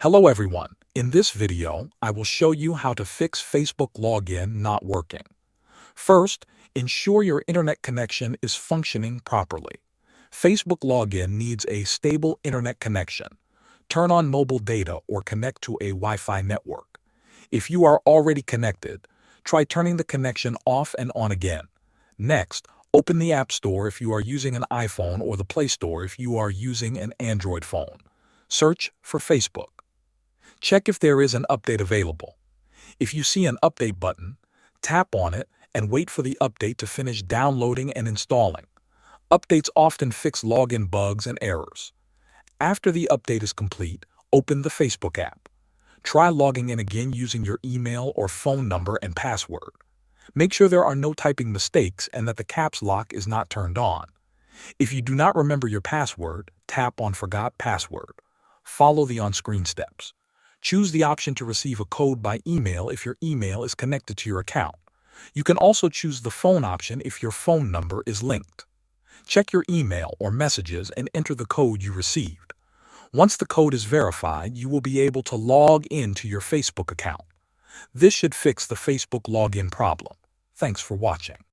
Hello everyone. In this video, I will show you how to fix Facebook login not working. First, ensure your internet connection is functioning properly. Facebook login needs a stable internet connection. Turn on mobile data or connect to a Wi-Fi network. If you are already connected, try turning the connection off and on again. Next, open the App Store if you are using an iPhone or the Play Store if you are using an Android phone. Search for Facebook. Check if there is an update available. If you see an update button, tap on it and wait for the update to finish downloading and installing. Updates often fix login bugs and errors. After the update is complete, open the Facebook app. Try logging in again using your email or phone number and password. Make sure there are no typing mistakes and that the caps lock is not turned on. If you do not remember your password, tap on Forgot Password. Follow the on-screen steps. Choose the option to receive a code by email if your email is connected to your account. You can also choose the phone option if your phone number is linked. Check your email or messages and enter the code you received. Once the code is verified, you will be able to log in to your Facebook account. This should fix the Facebook login problem. Thanks for watching.